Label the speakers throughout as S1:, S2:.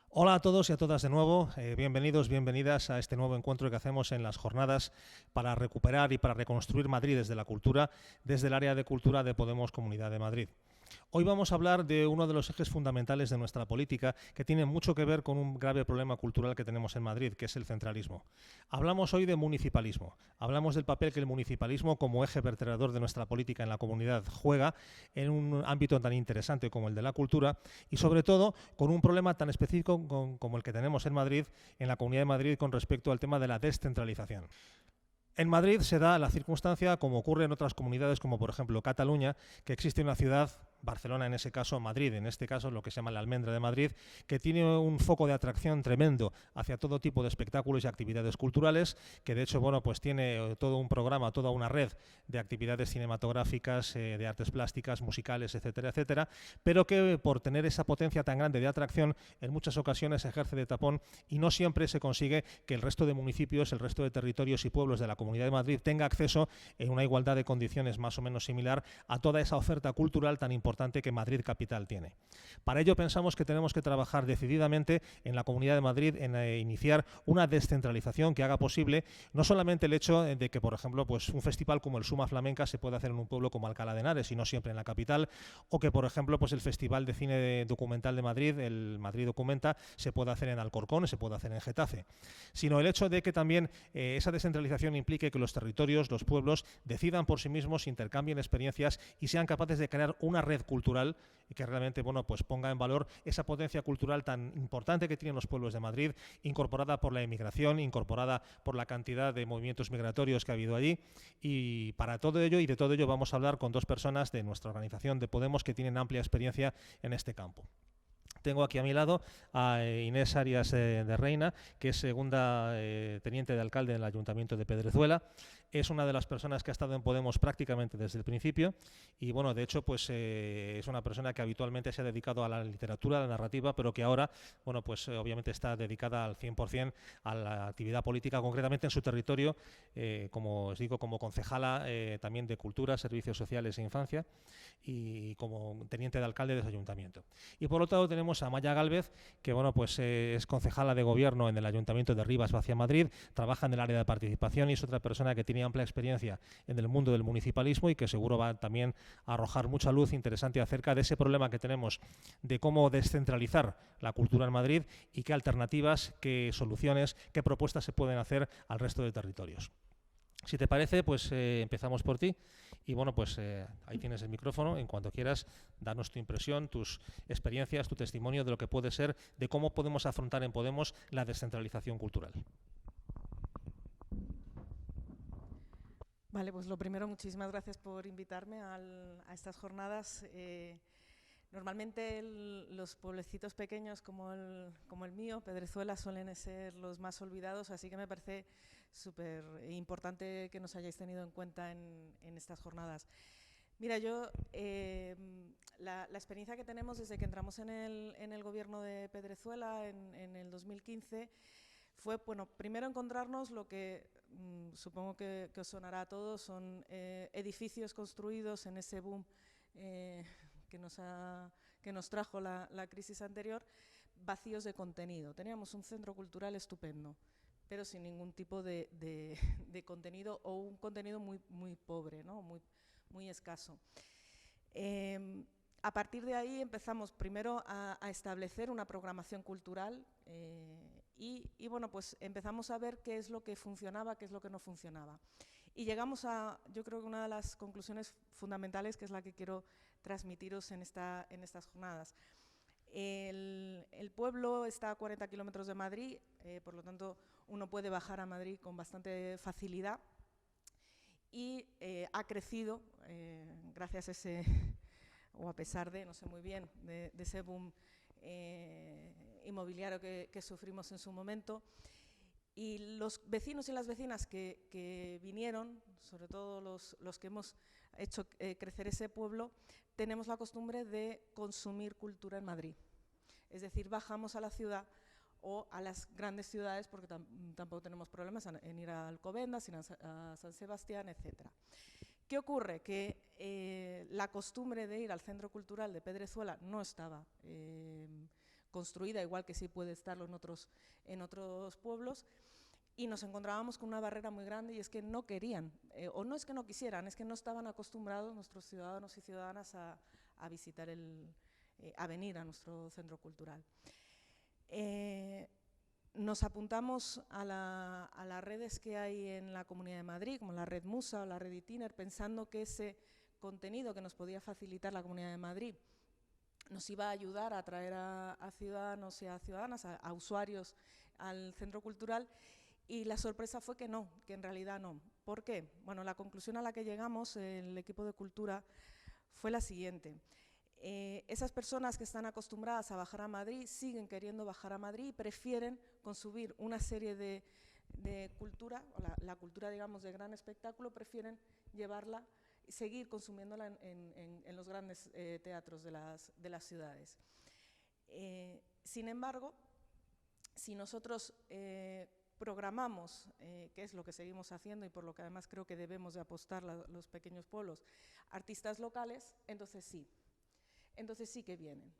S1: Hola a todos y a todas de nuevo, bienvenidos, bienvenidas a este nuevo encuentro que hacemos en las jornadas para recuperar y para reconstruir Madrid desde la cultura, desde el área de cultura de Podemos Comunidad de Madrid. Hoy vamos a hablar de uno de los ejes fundamentales de nuestra política que tiene mucho que ver con un grave problema cultural que tenemos en Madrid, que es el centralismo. Hablamos hoy de municipalismo, hablamos del papel que el municipalismo como eje vertebrador de nuestra política en la comunidad juega en un ámbito tan interesante como el de la cultura y sobre todo con un problema tan específico como el que tenemos en Madrid, en la Comunidad de Madrid con respecto al tema de la descentralización. En Madrid se da la circunstancia, como ocurre en otras comunidades, como por ejemplo Cataluña, que existe una ciudad, Barcelona en ese caso, Madrid en este caso, lo que se llama la Almendra de Madrid, que tiene un foco de atracción tremendo hacia todo tipo de espectáculos y actividades culturales, que de hecho pues tiene todo un programa, toda una red de actividades cinematográficas, de artes plásticas, musicales, etcétera, etcétera, pero que por tener esa potencia tan grande de atracción, en muchas ocasiones ejerce de tapón y no siempre se consigue que el resto de municipios, el resto de territorios y pueblos de la Comunidad de Madrid tenga acceso en una igualdad de condiciones más o menos similar a toda esa oferta cultural tan importante que Madrid capital tiene. Para ello pensamos que tenemos que trabajar decididamente en la Comunidad de Madrid en iniciar una descentralización que haga posible no solamente el hecho de que, por ejemplo, un festival como el Suma Flamenca se pueda hacer en un pueblo como Alcalá de Henares y no siempre en la capital, o que, por ejemplo, el Festival de Cine Documental de Madrid, el Madrid Documenta, se pueda hacer en Alcorcón, se pueda hacer en Getafe, sino el hecho de que también esa descentralización implique que los territorios, los pueblos, decidan por sí mismos, intercambien experiencias y sean capaces de crear una red cultural que realmente ponga en valor esa potencia cultural tan importante que tienen los pueblos de Madrid, incorporada por la emigración, incorporada por la cantidad de movimientos migratorios que ha habido allí. Y para todo ello y de todo ello vamos a hablar con dos personas de nuestra organización de Podemos que tienen amplia experiencia en este campo. Tengo aquí a mi lado a Inés Arias de Reina, que es segunda teniente de alcalde en el Ayuntamiento de Pedrezuela. Es una de las personas que ha estado en Podemos prácticamente desde el principio y, de hecho, es una persona que habitualmente se ha dedicado a la literatura, a la narrativa, pero que ahora, obviamente está dedicada al 100% a la actividad política, concretamente en su territorio, como os digo, como concejala también de Cultura, Servicios Sociales e Infancia y como teniente de alcalde de ese ayuntamiento. Y por otro lado tenemos a Maya Gálvez, que es concejala de gobierno en el Ayuntamiento de Rivas Vacia Madrid, trabaja en el área de participación y es otra persona que tiene amplia experiencia en el mundo del municipalismo y que seguro va también a arrojar mucha luz interesante acerca de ese problema que tenemos de cómo descentralizar la cultura en Madrid y qué alternativas, qué soluciones, qué propuestas se pueden hacer al resto de territorios. Si te parece, empezamos por ti y ahí tienes el micrófono. En cuanto quieras, danos tu impresión, tus experiencias, tu testimonio de lo que puede ser, de cómo podemos afrontar en Podemos la descentralización cultural.
S2: Vale, pues lo primero, muchísimas gracias por invitarme a estas jornadas. Normalmente los pueblecitos pequeños como el mío, Pedrezuela, suelen ser los más olvidados, así que me parece súper importante que nos hayáis tenido en cuenta en estas jornadas. Mira, la experiencia que tenemos desde que entramos en el gobierno de Pedrezuela en el 2015 fue, primero encontrarnos lo que supongo que os sonará a todos, son edificios construidos en ese boom que nos trajo la crisis anterior, vacíos de contenido. Teníamos un centro cultural estupendo, pero sin ningún tipo de contenido o un contenido muy, muy pobre, ¿no? muy escaso. A partir de ahí empezamos primero a establecer una programación cultural y empezamos a ver qué es lo que funcionaba, qué es lo que no funcionaba. Y llegamos a, yo creo que una de las conclusiones fundamentales, que es la que quiero transmitiros en estas jornadas. El pueblo está a 40 kilómetros de Madrid, por lo tanto uno puede bajar a Madrid con bastante facilidad y ha crecido gracias a ese, o a pesar de, no sé muy bien, de ese boom inmobiliario que sufrimos en su momento. Y los vecinos y las vecinas que vinieron, sobre todo los que hemos hecho crecer ese pueblo, tenemos la costumbre de consumir cultura en Madrid. Es decir, bajamos a la ciudad o a las grandes ciudades, porque tampoco tenemos problemas en ir a Alcobendas, a San Sebastián, etc. ¿Qué ocurre? Que la costumbre de ir al Centro Cultural de Pedrezuela no estaba construida, igual que sí puede estarlo en otros pueblos. Y nos encontrábamos con una barrera muy grande, y es que no querían, o no es que no quisieran, es que no estaban acostumbrados nuestros ciudadanos y ciudadanas a visitar a venir a nuestro centro cultural. Nos apuntamos a las redes que hay en la Comunidad de Madrid, como la red Musa o la red Itiner, pensando que ese contenido que nos podía facilitar la Comunidad de Madrid nos iba a ayudar a atraer a ciudadanos y a ciudadanas, a usuarios al centro cultural. Y la sorpresa fue que no, que en realidad no. ¿Por qué? Bueno, la conclusión a la que llegamos, el equipo de cultura, fue la siguiente. Esas personas que están acostumbradas a bajar a Madrid siguen queriendo bajar a Madrid y prefieren consumir una serie de cultura, o la cultura, digamos, de gran espectáculo, prefieren llevarla y seguir consumiéndola en los grandes teatros de las ciudades. Sin embargo, si nosotros programamos, que es lo que seguimos haciendo y por lo que además creo que debemos de apostar los pequeños pueblos, artistas locales, entonces sí que vienen.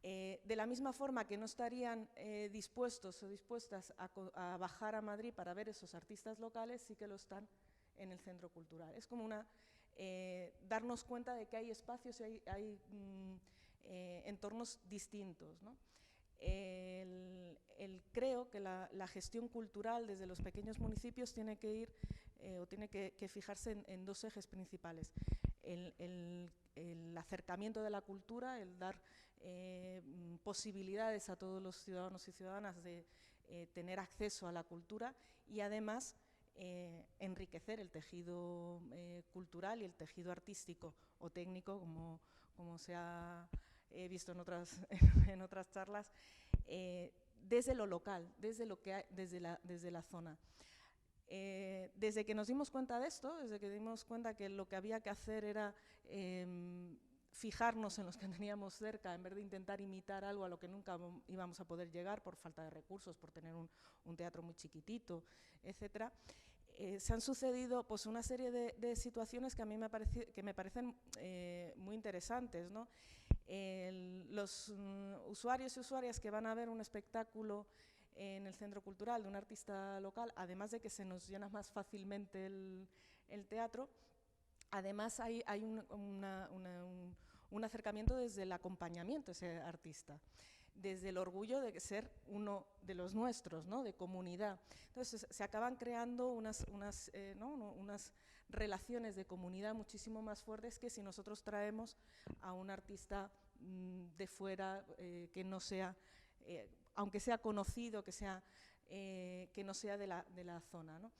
S2: De la misma forma que no estarían dispuestos o dispuestas a bajar a Madrid para ver esos artistas locales, sí que lo están en el centro cultural. Es como darnos cuenta de que hay espacios y hay entornos distintos, ¿no? Creo que la gestión cultural desde los pequeños municipios tiene que ir o tiene que fijarse en dos ejes principales. El acercamiento de la cultura, el dar posibilidades a todos los ciudadanos y ciudadanas de tener acceso a la cultura, y además enriquecer el tejido cultural y el tejido artístico o técnico, como se ha visto en otras charlas, desde lo local, desde la zona. Desde que nos dimos cuenta de esto, desde que dimos cuenta que lo que había que hacer era fijarnos en los que teníamos cerca, en vez de intentar imitar algo a lo que nunca íbamos a poder llegar por falta de recursos, por tener un teatro muy chiquitito, etcétera, se han sucedido pues una serie de situaciones que a mí me parecen muy interesantes, ¿no? Los usuarios y usuarias que van a ver un espectáculo en el centro cultural de un artista local, además de que se nos llena más fácilmente el teatro, además hay un acercamiento desde el acompañamiento a ese artista, desde el orgullo de ser uno de los nuestros, ¿no? De comunidad. Entonces se acaban creando unas relaciones de comunidad muchísimo más fuertes que si nosotros traemos a un artista de fuera que no sea, aunque sea conocido, que no sea de la zona, ¿no?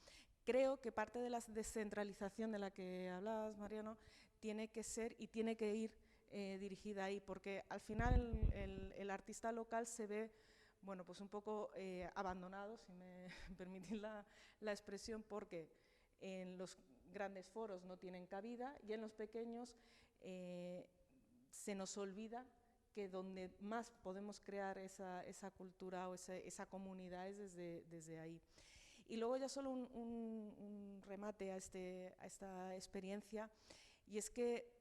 S2: Creo que parte de la descentralización de la que hablabas, Mariano, tiene que ser y tiene que ir dirigida ahí, porque al final el artista local se ve, bueno, pues un poco abandonado, si me permitís la expresión, porque en los grandes foros no tienen cabida y en los pequeños se nos olvida que donde más podemos crear esa cultura o esa comunidad es desde ahí. Y luego ya solo un remate a esta experiencia, y es que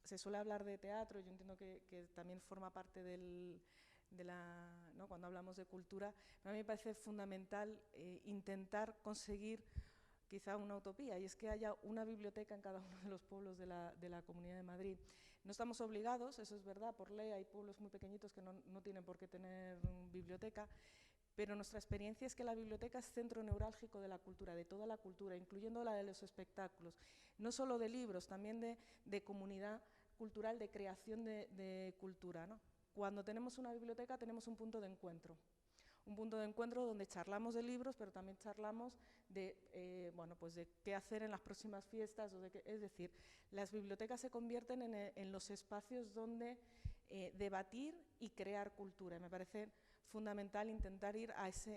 S2: se suele hablar de teatro, yo entiendo que también forma parte ¿no? Cuando hablamos de cultura, pero a mí me parece fundamental intentar conseguir quizá una utopía, y es que haya una biblioteca en cada uno de los pueblos de la Comunidad de Madrid. No estamos obligados, eso es verdad, por ley hay pueblos muy pequeñitos que no tienen por qué tener biblioteca, pero nuestra experiencia es que la biblioteca es centro neurálgico de la cultura, de toda la cultura, incluyendo la de los espectáculos, no solo de libros, también de comunidad cultural, de creación de cultura, ¿no? Cuando tenemos una biblioteca tenemos un punto de encuentro donde charlamos de libros, pero también charlamos de, bueno, pues de qué hacer en las próximas fiestas, es decir, las bibliotecas se convierten en los espacios donde debatir y crear cultura. Me parece fundamental intentar ir a eso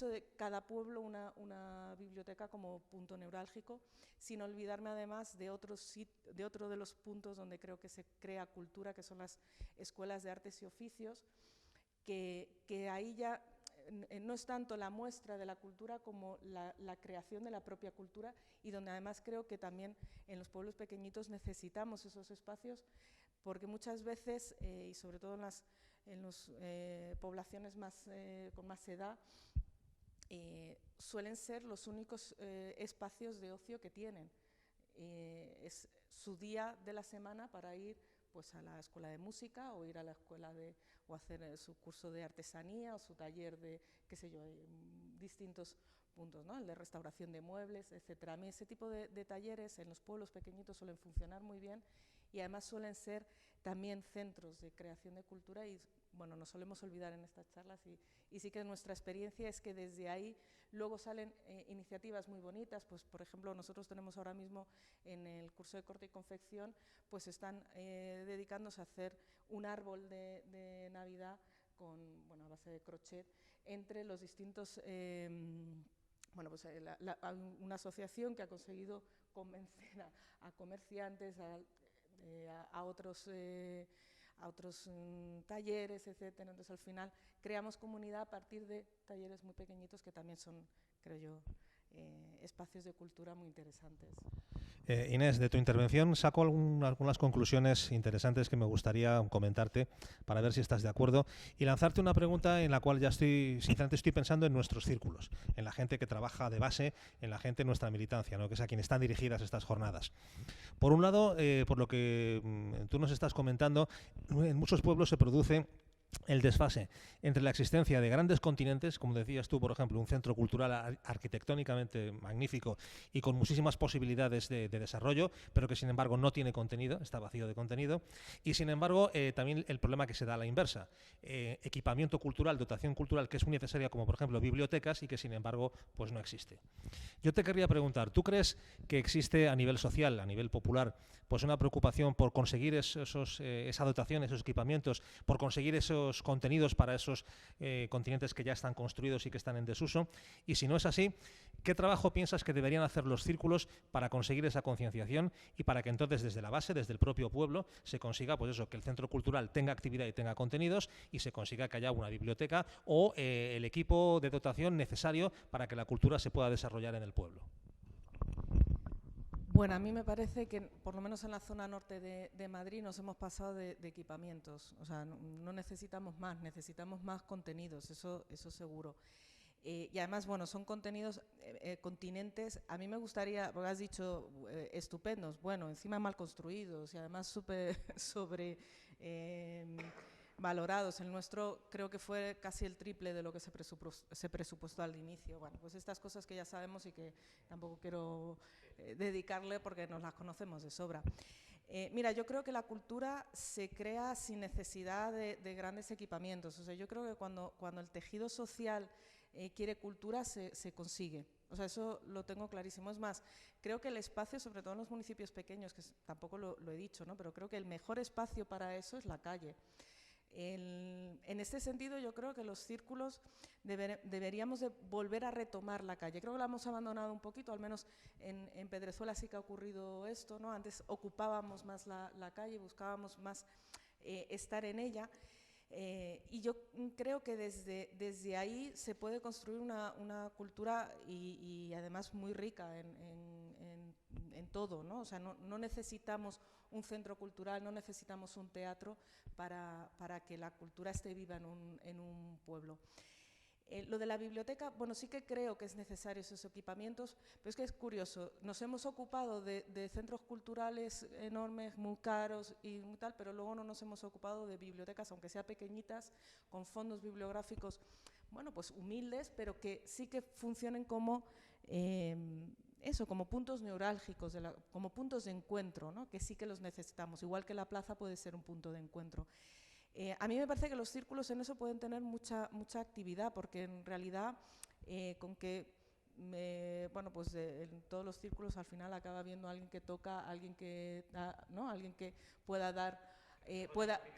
S2: de cada pueblo una biblioteca como punto neurálgico, sin olvidarme además de otro de los puntos donde creo que se crea cultura, que son las escuelas de artes y oficios, que ahí ya no es tanto la muestra de la cultura como la creación de la propia cultura, y donde además creo que también en los pueblos pequeñitos necesitamos esos espacios porque muchas veces, y sobre todo en las poblaciones con más edad, suelen ser los únicos espacios de ocio que tienen. Es su día de la semana para ir pues, a la escuela de música o ir a la escuela o hacer su curso de artesanía o su taller de, qué sé yo, distintos puntos, ¿no? El de restauración de muebles, etcétera. A mí ese tipo de talleres en los pueblos pequeñitos suelen funcionar muy bien y además suelen ser también centros de creación de cultura y, bueno, nos solemos olvidar en estas charlas y sí que nuestra experiencia es que desde ahí luego salen iniciativas muy bonitas, pues por ejemplo nosotros tenemos ahora mismo en el curso de corte y confección, pues están dedicándose a hacer un árbol de Navidad con, bueno, a base de crochet entre los distintos, bueno, pues una asociación que ha conseguido convencer a comerciantes, a otros talleres, etcétera. Entonces, al final, creamos comunidad a partir de talleres muy pequeñitos que también son, creo yo, espacios de cultura muy interesantes.
S1: Inés, de tu intervención saco algunas conclusiones interesantes que me gustaría comentarte para ver si estás de acuerdo y lanzarte una pregunta en la cual ya sinceramente estoy pensando en nuestros círculos, en la gente que trabaja de base, en la gente de nuestra militancia, ¿no? Que es a quien están dirigidas estas jornadas. Por un lado, por lo que tú nos estás comentando, en muchos pueblos se produce el desfase entre la existencia de grandes continentes, como decías tú, por ejemplo, un centro cultural arquitectónicamente magnífico y con muchísimas posibilidades de desarrollo, pero que sin embargo no tiene contenido, está vacío de contenido, y sin embargo también el problema que se da a la inversa, equipamiento cultural, dotación cultural que es muy necesaria, como por ejemplo bibliotecas, y que sin embargo pues no existe. Yo te querría preguntar, ¿tú crees que existe a nivel social, a nivel popular, pues una preocupación por conseguir esa dotación, esos equipamientos, por conseguir esos contenidos para esos continentes que ya están construidos y que están en desuso? Y si no es así, ¿qué trabajo piensas que deberían hacer los círculos para conseguir esa concienciación y para que entonces desde la base, desde el propio pueblo, se consiga pues eso, que el centro cultural tenga actividad y tenga contenidos y se consiga que haya una biblioteca o el equipo de dotación necesario para que la cultura se pueda desarrollar en el pueblo?
S2: Bueno, a mí me parece que, por lo menos en la zona norte de Madrid, nos hemos pasado de equipamientos. O sea, no necesitamos más contenidos, eso seguro. Y además, bueno, son contenidos, continentes, a mí me gustaría, porque has dicho estupendos, bueno, encima mal construidos y además súper valorados. El nuestro creo que fue casi el triple de lo que se presupuestó al inicio. Bueno, pues estas cosas que ya sabemos y que tampoco quiero dedicarle porque nos las conocemos de sobra. Mira, yo creo que la cultura se crea sin necesidad de grandes equipamientos. O sea, yo creo que cuando el tejido social quiere cultura, se consigue. O sea, eso lo tengo clarísimo. Es más, creo que el espacio, sobre todo en los municipios pequeños, que tampoco lo he dicho, ¿no? Pero creo que el mejor espacio para eso es la calle. En este sentido, yo creo que los círculos deberíamos de volver a retomar la calle. Creo que la hemos abandonado un poquito, al menos en Pedrezuela sí que ha ocurrido esto, ¿no? Antes ocupábamos más la calle, buscábamos más estar en ella. Y yo creo que desde ahí se puede construir una cultura y además muy rica en todo, ¿no? O sea, no necesitamos un centro cultural, no necesitamos un teatro para que la cultura esté viva en un pueblo. Lo de la biblioteca, bueno, sí que creo que es necesario esos equipamientos, pero es que es curioso, nos hemos ocupado de centros culturales enormes, muy caros y muy tal, pero luego no nos hemos ocupado de bibliotecas, aunque sean pequeñitas, con fondos bibliográficos, bueno, pues humildes, pero que sí que funcionen como como puntos neurálgicos, como puntos de encuentro, ¿no? Que sí que los necesitamos, igual que la plaza puede ser un punto de encuentro. A mí me parece que los círculos en eso pueden tener mucha actividad, porque en realidad con que bueno, pues en todos los círculos al final acaba habiendo alguien que toca, alguien que da, ¿no? Alguien que pueda dar,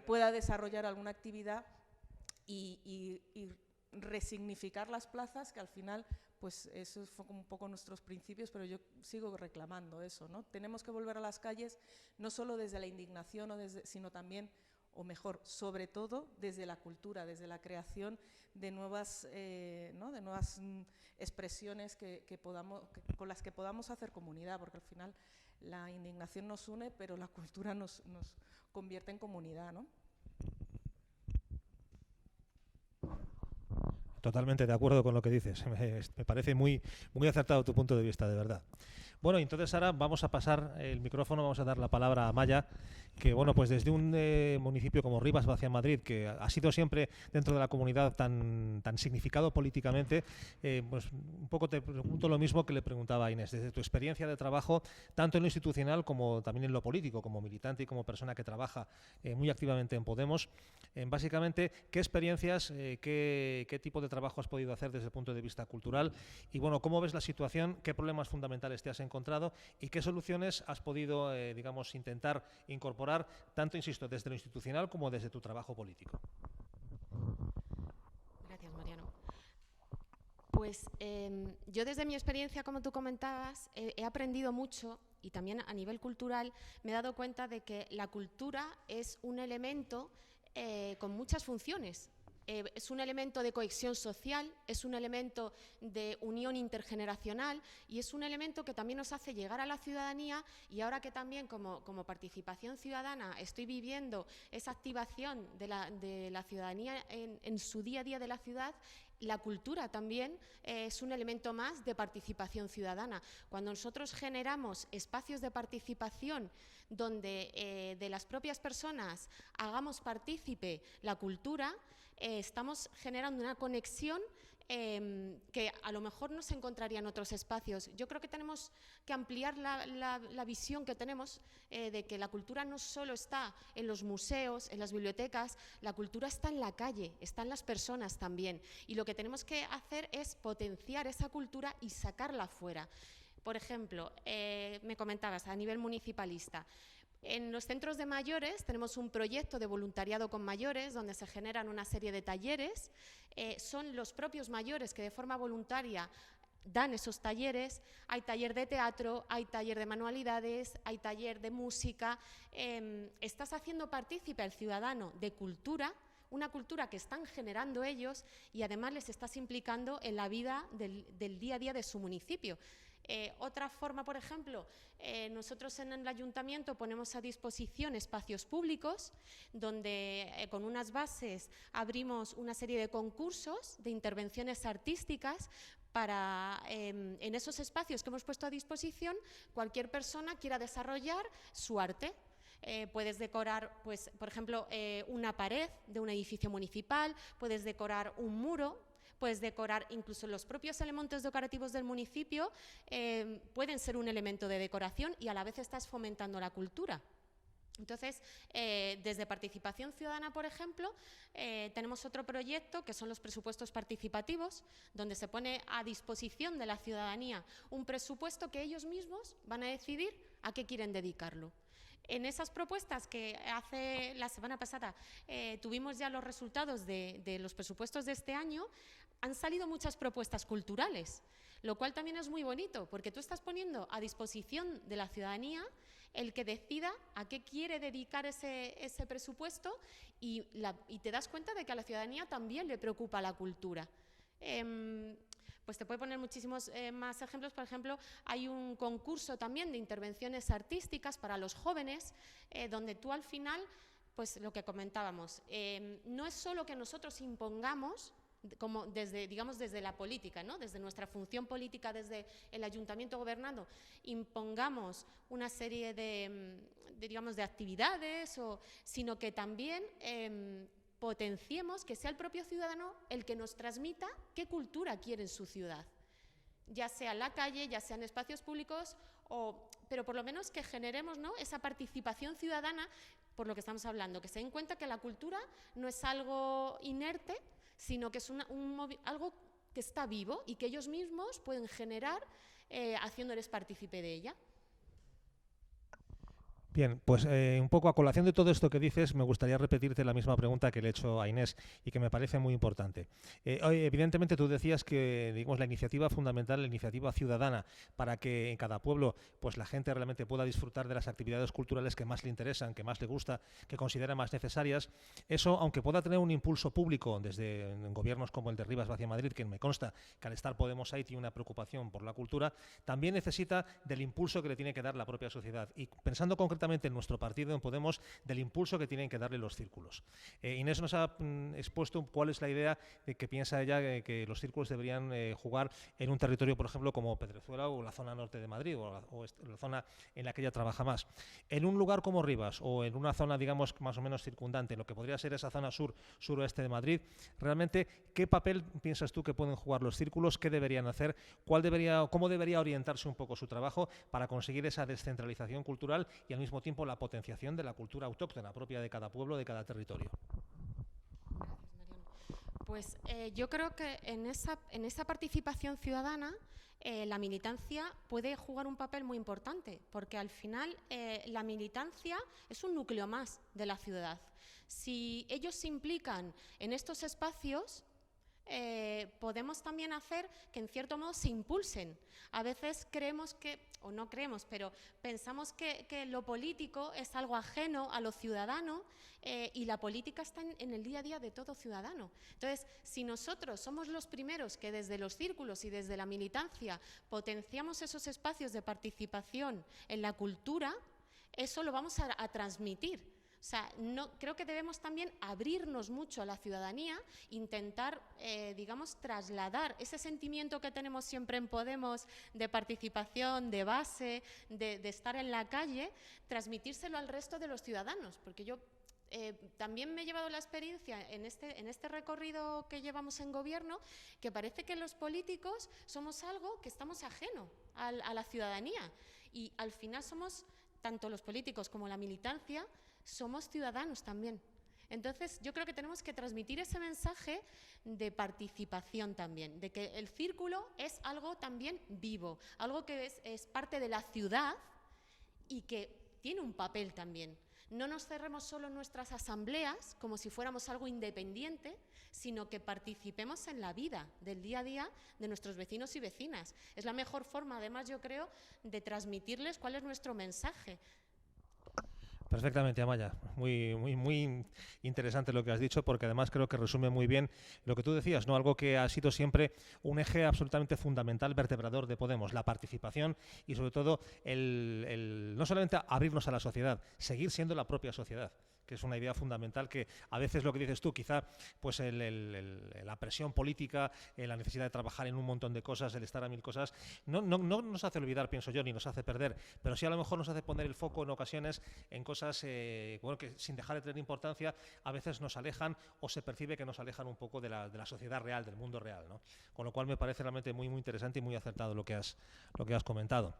S2: pueda desarrollar alguna actividad y resignificar las plazas, que al final pues eso fue como un poco nuestros principios, pero yo sigo reclamando eso, ¿no? Tenemos que volver a las calles no solo desde la indignación, sino también, o mejor, sobre todo desde la cultura, desde la creación de nuevas, ¿no? De nuevas expresiones con las que podamos hacer comunidad, porque al final la indignación nos une, pero la cultura nos convierte en comunidad, ¿no?
S1: Totalmente de acuerdo con lo que dices. Me parece muy acertado tu punto de vista, de verdad. Bueno, entonces ahora vamos a pasar el micrófono, vamos a dar la palabra a Maya, que bueno, pues desde un municipio como Rivas Vacià Madrid, que ha sido siempre dentro de la comunidad tan significado políticamente, pues un poco te pregunto lo mismo que le preguntaba a Inés, desde tu experiencia de trabajo, tanto en lo institucional como también en lo político, como militante y como persona que trabaja muy activamente en Podemos, básicamente, ¿qué experiencias, qué tipo de trabajo has podido hacer desde el punto de vista cultural? Y bueno, ¿cómo ves la situación? ¿Qué problemas fundamentales te has encontrado? ¿Y qué soluciones has podido, digamos, intentar incorporar, tanto, insisto, desde lo institucional como desde tu trabajo político?
S3: Gracias, Mariano. Pues yo desde mi experiencia, como tú comentabas, he aprendido mucho y también a nivel cultural me he dado cuenta de que la cultura es un elemento con muchas funciones. Es un elemento de cohesión social, es un elemento de unión intergeneracional y es un elemento que también nos hace llegar a la ciudadanía, y ahora que también como participación ciudadana estoy viviendo esa activación de la ciudadanía en su día a día de la ciudad, la cultura también es un elemento más de participación ciudadana. Cuando nosotros generamos espacios de participación donde de las propias personas hagamos partícipe la cultura, estamos generando una conexión que a lo mejor no se encontraría en otros espacios. Yo creo que tenemos que ampliar la visión que tenemos de que la cultura no solo está en los museos, en las bibliotecas, la cultura está en la calle, está en las personas también. Y lo que tenemos que hacer es potenciar esa cultura y sacarla fuera. Por ejemplo, me comentabas a nivel municipalista. En los centros de mayores tenemos un proyecto de voluntariado con mayores donde se generan una serie de talleres. Son los propios mayores que de forma voluntaria dan esos talleres. Hay taller de teatro, hay taller de manualidades, hay taller de música. Estás haciendo partícipe al ciudadano de cultura, una cultura que están generando ellos, y además les estás implicando en la vida del día a día de su municipio. Otra forma, por ejemplo, nosotros en el ayuntamiento ponemos a disposición espacios públicos donde con unas bases abrimos una serie de concursos de intervenciones artísticas para, en esos espacios que hemos puesto a disposición, cualquier persona quiera desarrollar su arte. Puedes decorar, pues, por ejemplo, una pared de un edificio municipal, puedes decorar un muro, puedes decorar incluso los propios elementos decorativos del municipio, pueden ser un elemento de decoración y a la vez estás fomentando la cultura. Entonces, desde Participación Ciudadana, por ejemplo, tenemos otro proyecto que son los presupuestos participativos, donde se pone a disposición de la ciudadanía un presupuesto que ellos mismos van a decidir a qué quieren dedicarlo. En esas propuestas que hace la semana pasada tuvimos ya los resultados de los presupuestos de este año, han salido muchas propuestas culturales, lo cual también es muy bonito, porque tú estás poniendo a disposición de la ciudadanía el que decida a qué quiere dedicar ese presupuesto y te das cuenta de que a la ciudadanía también le preocupa la cultura. Pues te puedo poner muchísimos más ejemplos. Por ejemplo, hay un concurso también de intervenciones artísticas para los jóvenes, donde tú al final, pues lo que comentábamos, no es solo que nosotros impongamos, como desde, digamos, desde la política, ¿no? Desde nuestra función política, desde el ayuntamiento gobernando, impongamos una serie digamos, de actividades, sino que también potenciemos que sea el propio ciudadano el que nos transmita qué cultura quiere en su ciudad, ya sea en la calle, ya sea en espacios públicos, pero por lo menos que generemos, ¿no?, esa participación ciudadana, por lo que estamos hablando, que se den cuenta que la cultura no es algo inerte, sino que es algo que está vivo y que ellos mismos pueden generar haciéndoles partícipe de ella.
S1: Bien, pues un poco a colación de todo esto que dices, me gustaría repetirte la misma pregunta que le he hecho a Inés y que me parece muy importante. Evidentemente tú decías que, digamos, la iniciativa fundamental, la iniciativa ciudadana, para que en cada pueblo pues la gente realmente pueda disfrutar de las actividades culturales que más le interesan, que más le gusta, que considera más necesarias, eso, aunque pueda tener un impulso público desde gobiernos como el de Rivas Vacia Madrid, que me consta que al estar Podemos ahí tiene una preocupación por la cultura, también necesita del impulso que le tiene que dar la propia sociedad. Y pensando concretamente en nuestro partido, en Podemos, del impulso que tienen que darle los círculos. Inés nos ha expuesto cuál es la idea de que piensa ella que los círculos deberían jugar en un territorio, por ejemplo, como Pedrezuela o la zona norte de Madrid o la zona en la que ella trabaja más. En un lugar como Rivas o en una zona, digamos, más o menos circundante, lo que podría ser esa zona suroeste de Madrid, realmente, ¿qué papel piensas tú que pueden jugar los círculos? ¿Qué deberían hacer? ¿Cómo debería orientarse un poco su trabajo para conseguir esa descentralización cultural y al mismo tiempo la potenciación de la cultura autóctona propia de cada pueblo, de cada territorio?
S3: Gracias, Mariano. Pues yo creo que en esa participación ciudadana la militancia puede jugar un papel muy importante, porque al final la militancia es un núcleo más de la ciudad. Si ellos se implican en estos espacios, podemos también hacer que en cierto modo se impulsen. A veces creemos que, o no creemos, pero pensamos que lo político es algo ajeno a lo ciudadano y la política está en el día a día de todo ciudadano. Entonces, si nosotros somos los primeros que desde los círculos y desde la militancia potenciamos esos espacios de participación en la cultura, eso lo vamos a transmitir. O sea, creo que debemos también abrirnos mucho a la ciudadanía, intentar, digamos, trasladar ese sentimiento que tenemos siempre en Podemos de participación, de base, de estar en la calle, transmitírselo al resto de los ciudadanos. Porque yo también me he llevado la experiencia en este recorrido que llevamos en gobierno, que parece que los políticos somos algo que estamos ajeno a la ciudadanía. Y al final somos, tanto los políticos como la militancia, somos ciudadanos también. Entonces, yo creo que tenemos que transmitir ese mensaje de participación también, de que el círculo es algo también vivo, algo que es parte de la ciudad y que tiene un papel también. No nos cerremos solo en nuestras asambleas como si fuéramos algo independiente, sino que participemos en la vida del día a día de nuestros vecinos y vecinas. Es la mejor forma, además, yo creo, de transmitirles cuál es nuestro mensaje.
S1: Perfectamente, Amaya. Muy interesante lo que has dicho, porque además creo que resume muy bien lo que tú decías, ¿no? Algo que ha sido siempre un eje absolutamente fundamental, vertebrador de Podemos, la participación y sobre todo no solamente abrirnos a la sociedad, seguir siendo la propia sociedad, que es una idea fundamental que a veces lo que dices tú, quizá pues la presión política, la necesidad de trabajar en un montón de cosas, el estar a mil cosas, no nos hace olvidar, pienso yo, ni nos hace perder, pero sí a lo mejor nos hace poner el foco en ocasiones en cosas que sin dejar de tener importancia a veces nos alejan o se percibe que nos alejan un poco de la sociedad real, del mundo real, ¿no? Con lo cual me parece realmente muy interesante y muy acertado lo que has comentado.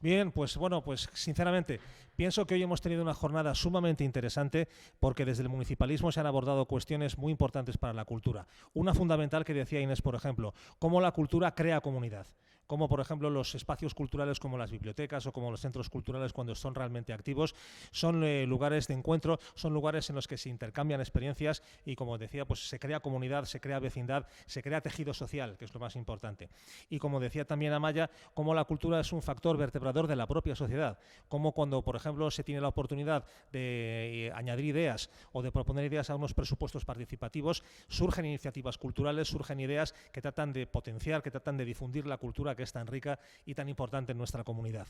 S1: Bien, pues bueno, pues sinceramente pienso que hoy hemos tenido una jornada sumamente interesante porque desde el municipalismo se han abordado cuestiones muy importantes para la cultura. Una fundamental que decía Inés, por ejemplo, cómo la cultura crea comunidad. Como por ejemplo los espacios culturales como las bibliotecas o como los centros culturales cuando son realmente activos son lugares de encuentro, son lugares en los que se intercambian experiencias y como decía, pues se crea comunidad, se crea vecindad, se crea tejido social, que es lo más importante. Y como decía también Amaya, como la cultura es un factor vertebrador de la propia sociedad, como cuando por ejemplo se tiene la oportunidad de añadir ideas o de proponer ideas a unos presupuestos participativos, surgen iniciativas culturales, surgen ideas que tratan de potenciar, que tratan de difundir la cultura que es tan rica y tan importante en nuestra comunidad.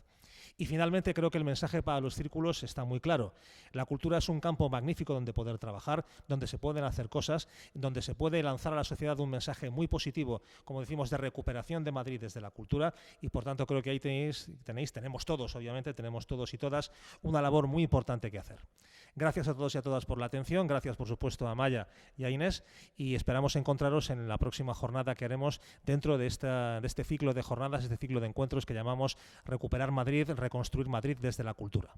S1: Y finalmente creo que el mensaje para los círculos está muy claro. La cultura es un campo magnífico donde poder trabajar, donde se pueden hacer cosas, donde se puede lanzar a la sociedad un mensaje muy positivo, como decimos, de recuperación de Madrid desde la cultura y por tanto creo que ahí tenemos todos, obviamente, tenemos todos y todas una labor muy importante que hacer. Gracias a todos y a todas por la atención, gracias por supuesto a Amaya y a Inés y esperamos encontraros en la próxima jornada que haremos dentro de este ciclo de jornadas, este ciclo de encuentros que llamamos Recuperar Madrid, reconstruir Madrid desde la cultura.